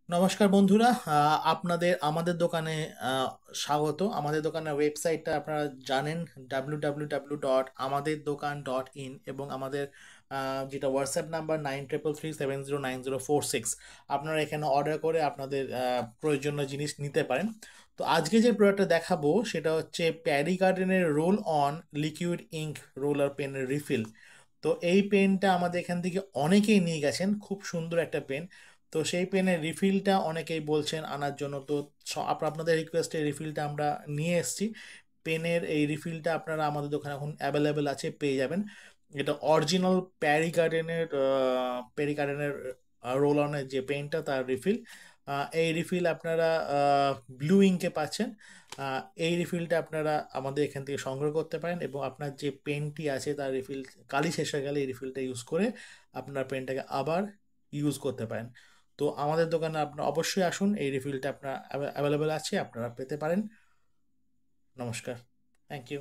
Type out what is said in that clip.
নমস্কার বন্ধুরা, আপনাদের আমাদের দোকানে আহ, স্বাগত। আমাদের দোকানের ওয়েবসাইটটা আপনারা জানেন, www.amaderdokan.in, এবং আমাদের যেটা হোয়াটসঅ্যাপ নাম্বার 9333709046। আপনারা এখানে অর্ডার করে আপনাদের প্রয়োজনীয় জিনিস নিতে পারেন। তো আজকে যে প্রোডাক্টটা দেখাবো সেটা হচ্ছে প্যারি গার্ডেনের roll on liquid ink roller পেনের রিফিল। তো এই পেনটা আমাদের এখান থেকে অনেকেই নিয়ে গেছেন, খুব সুন্দর একটা পেন। তো সেই পেনের রিফিলটা অনেকেই বলছেন আনার জন্য, তো আপনাদের রিকোয়েস্টে রিফিলটা আমরা নিয়ে এসেছি। পেনের এই রিফিলটা আপনারা আমাদের দোকানে এখন অ্যাভেলেবেল আছে, পেয়ে যাবেন। এটা অরিজিনাল প্যারি গার্ডেনের রোল অনের যে পেনটা, তার রিফিল। এই রিফিল আপনারা ব্লু ইঙ্কে পাচ্ছেন। এই রিফিলটা আপনারা আমাদের এখান থেকে সংগ্রহ করতে পারেন, এবং আপনার যে পেনটি আছে তার রিফিল কালি শেষ হয়ে গেলে এই রিফিলটা ইউজ করে আপনার পেনটাকে আবার ইউজ করতে পারেন। তো আমাদের দোকানে আপনারা অবশ্যই আসুন, এই রিফিলটা আপনার অ্যাভেলেবেল আছে, আপনারা পেতে পারেন। নমস্কার, থ্যাংক ইউ।